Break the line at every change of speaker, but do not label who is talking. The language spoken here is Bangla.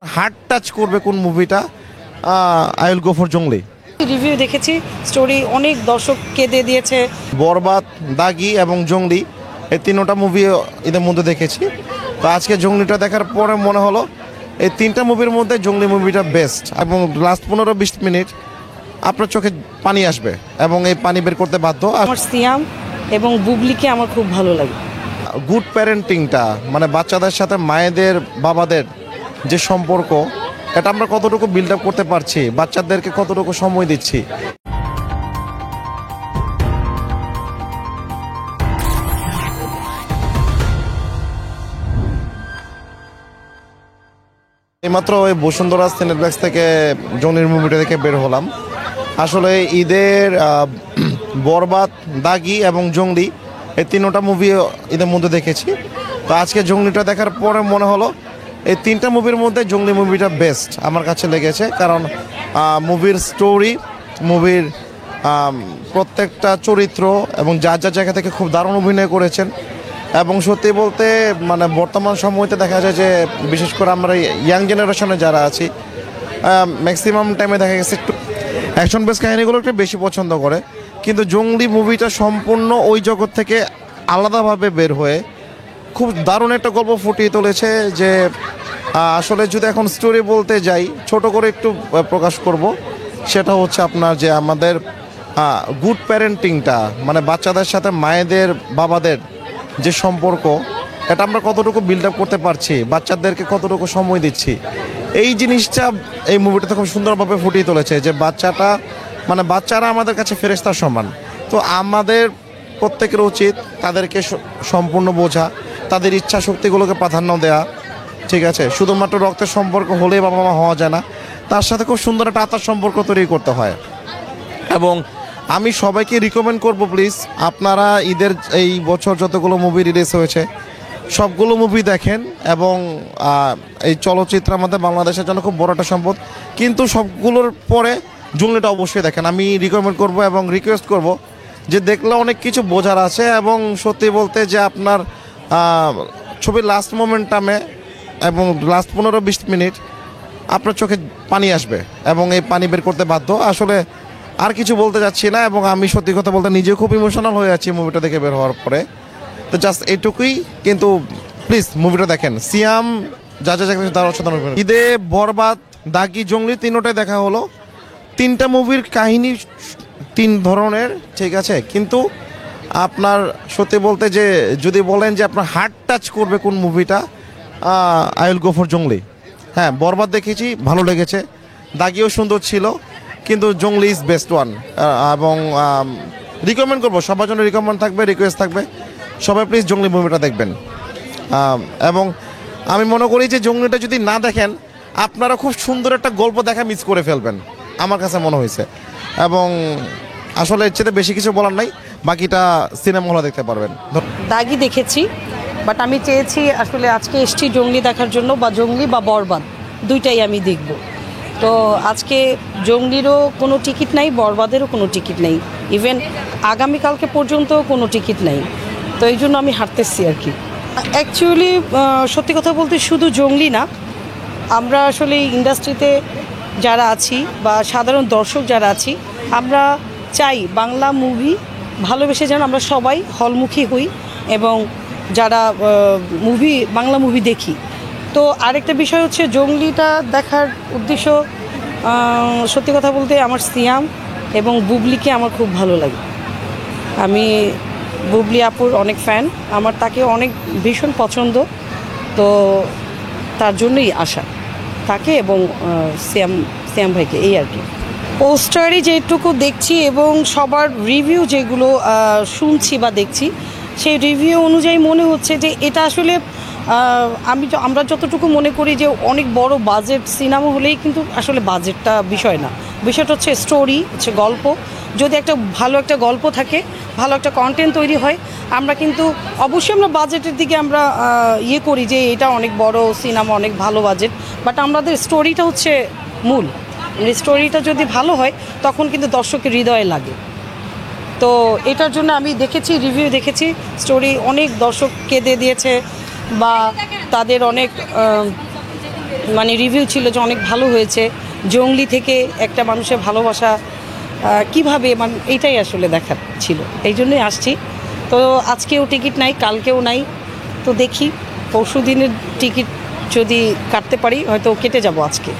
হার্ট টাচ করবে কোন মুভিটা? আই উইল গো ফর জংলি।
রিভিউ দেখেছি, স্টোরি অনেক দর্শক কেঁদে দিয়েছে।
বরবাদ, দাগি এবং জংলি এই তিনটা মুভি এদের মধ্যে দেখেছি। তো আজকে জংলিটা দেখার পরে মনে হলো এই তিনটা মুভির মধ্যে জংলি মুভিটা বেস্ট। এবং লাস্ট 15-20 মিনিট আপনার চোখে পানি আসবে এবং এই পানি বের করতে বাধ্য।
আমার সিয়াম এবং বুবলিকে আমার খুব ভালো লাগে।
গুড প্যারেন্টিংটা মানে বাচ্চাদের সাথে মায়েদের বাবাদের যে সম্পর্ক, এটা আমরা কতটুকু বিল্ড আপ করতে পারছি, বাচ্চাদেরকে কতটুকু সময় দিচ্ছি। এইমাত্র ওই বসুন্ধরা সিনেপ্লেক্স থেকে জংলির মুভিটা দেখে বের হলাম। আসলে ঈদের বরবাদ, দাগি এবং জংলি এই তিনটা মুভি ঈদের মধ্যে দেখেছি। তো আজকে জংলিটা দেখার পরে মনে হলো এই তিনটা মুভির মধ্যে জংলি মুভিটা বেস্ট আমার কাছে লেগেছে। কারণ মুভির স্টোরি, মুভির প্রত্যেকটা চরিত্র এবং যার যার জায়গা থেকে খুব দারুণ অভিনয় করেছেন। এবং সত্যি বলতে মানে বর্তমান সময়তে দেখা যায় যে বিশেষ করে আমরা ইয়াং জেনারেশনে যারা আছি ম্যাক্সিমাম টাইমে দেখা গেছে একটু অ্যাকশন বেস কাহিনীগুলো একটু বেশি পছন্দ করে। কিন্তু জংলি মুভিটা সম্পূর্ণ ওই জগৎ থেকে আলাদাভাবে বের হয়ে খুব দারুণ একটা গল্প ফুটিয়ে তুলেছে। যে আসলে যদি এখন স্টোরি বলতে যাই, ছোট করে একটু প্রকাশ করব, সেটা হচ্ছে আপনার যে আমাদের গুড প্যারেন্টিংটা মানে বাচ্চাদের সাথে মায়েদের বাবাদের যে সম্পর্ক, এটা আমরা কতটুকু বিল্ড আপ করতে পারছি, বাচ্চাদেরকে কতটুকু সময় দিচ্ছি, এই জিনিসটা এই মুভিটাতে খুব সুন্দরভাবে ফুটিয়ে তুলেছে। যে বাচ্চারা আমাদের কাছে ফেরেশতার সমান। তো আমাদের প্রত্যেকের উচিত তাদেরকে সম্পূর্ণ বোঝা, তাদের ইচ্ছা শক্তিগুলোকে প্রাধান্য দেওয়া। ঠিক আছে, শুধুমাত্র রক্তের সম্পর্ক হলেই বাবা মা হওয়া যায় না, তার সাথে খুব সুন্দর একটা আত্মার সম্পর্ক তৈরি করতে হয়। এবং আমি সবাইকে রিকমেন্ড করব, প্লিজ আপনারা ঈদের এই বছর যতগুলো মুভি রিলিজ হয়েছে সবগুলো মুভি দেখেন। এবং এই চলচ্চিত্র আমাদের বাংলাদেশের জন্য খুব বড় একটা সম্পদ, কিন্তু সবগুলোর পরে জংলিটা অবশ্যই দেখেন। আমি রিকমেন্ড করব এবং রিকোয়েস্ট করব যে দেখলে অনেক কিছু বোঝার আছে। এবং সত্যি বলতে যে আপনার ছবির লাস্ট মোমেন্টামে এবং লাস্ট 15-20 মিনিট আপনার চোখে পানি আসবে এবং এই পানি বের করতে বাধ্য। আসলে আর কিছু বলতে যাচ্ছি না। এবং আমি সত্যি কথা বলতে নিজেও খুব ইমোশনাল হয়ে যাচ্ছি মুভিটা দেখে বের হওয়ার পরে। তো জাস্ট এইটুকুই, কিন্তু প্লিজ মুভিটা দেখেন। সিয়াম যা যা তার অসাধারণ। ঈদে বরবাদ, দাগি, জংলি তিনটাই দেখা হলো। তিনটা মুভির কাহিনী তিন ধরনের, ঠিক আছে, কিন্তু আপনার সত্যি বলতে যে যদি বলেন যে আপনার হার্ট টাচ করবে কোন মুভিটা, আই উইল গো ফর জংলি। হ্যাঁ, বরবাদ দেখেছি, ভালো লেগেছে, দাগিও সুন্দর ছিল, কিন্তু জংলি ইজ বেস্ট ওয়ান। এবং রিকমেন্ড করবো, সবার জন্য রিকমেন্ড থাকবে, রিকোয়েস্ট থাকবে, সবাই প্লিজ জংলি মুভিটা দেখবেন। এবং আমি মনে করি যে জংলিটা যদি না দেখেন আপনারা খুব সুন্দর একটা গল্প দেখা মিস করে ফেলবেন, আমার কাছে মনে হয়েছে। এবং আসলে এর চেয়ে বেশি কিছু বলার নাই, বাকিটা সিনেমা হলে দেখতে পারবেন।
দাগি দেখেছি, বাট আমি চেয়েছি আসলে আজকে এসছি জংলি দেখার জন্য, বা জংলি বা বরবাদ দুইটাই আমি দেখব। তো আজকে জংলিরও কোনো টিকিট নাই, বরবাদেরও কোনো টিকিট নেই, ইভেন আগামীকালকে পর্যন্ত কোনো টিকিট নেই। তো এই জন্য আমি হাঁটতেছি আর কি। অ্যাকচুয়ালি সত্যি কথা বলতে শুধু জংলি না, আমরা আসলে ইন্ডাস্ট্রিতে যারা আছি বা সাধারণ দর্শক যারা আছি, আমরা চাই বাংলা মুভি ভালোবেসে যেন আমরা সবাই হলমুখী হই এবং যারা বাংলা মুভি দেখি। তো আরেকটা বিষয় হচ্ছে জংলিটা দেখার উদ্দেশ্য, সত্যি কথা বলতে আমার সিয়াম এবং বুবলিকে আমার খুব ভালো লাগে। আমি বুবলি আপুর অনেক ফ্যান, আমার তাকে অনেক ভীষণ পছন্দ। তো তার জন্যই আসা তাকে এবং সিয়াম ভাইকে, এই আর কি। পোস্টারে যেটুকু দেখছি এবং সবার রিভিউ যেগুলো শুনছি বা দেখছি, সেই রিভিউ অনুযায়ী মনে হচ্ছে যে এটা আসলে আমরা যতটুকু মনে করি যে অনেক বড় বাজেট সিনেমা হলেই কিন্তু আসলে বাজেটটা বিষয় না। বিষয়টা হচ্ছে স্টোরি, হচ্ছে গল্প। যদি ভালো একটা গল্প থাকে, ভালো একটা কন্টেন্ট তৈরি হয়, আমরা কিন্তু অবশ্যই আমরা বাজেটের দিকে আমরা করি যে এটা অনেক বড় সিনেমা, অনেক ভালো বাজেট, বাট আমাদের স্টোরিটা হচ্ছে মূল। স্টোরিটা যদি ভালো হয় তখন কিন্তু দর্শকের হৃদয়ে লাগে। তো এটার জন্য আমি দেখেছি, রিভিউ দেখেছি, স্টোরি অনেক দর্শক কেঁদে দিয়েছে বা তাদের অনেক মানে রিভিউ ছিল যে অনেক ভালো হয়েছে, জঙ্গলি থেকে একটা মানুষের ভালোবাসা কিভাবে, মানে এইটাই আসলে দেখার ছিল, এই জন্যই আসছি। তো আজকেও টিকিট নাই, কালকেও নাই, তো দেখি পরশু দিনের টিকিট যদি কাটতে পারি হয়তো কেটে যাব আজকে।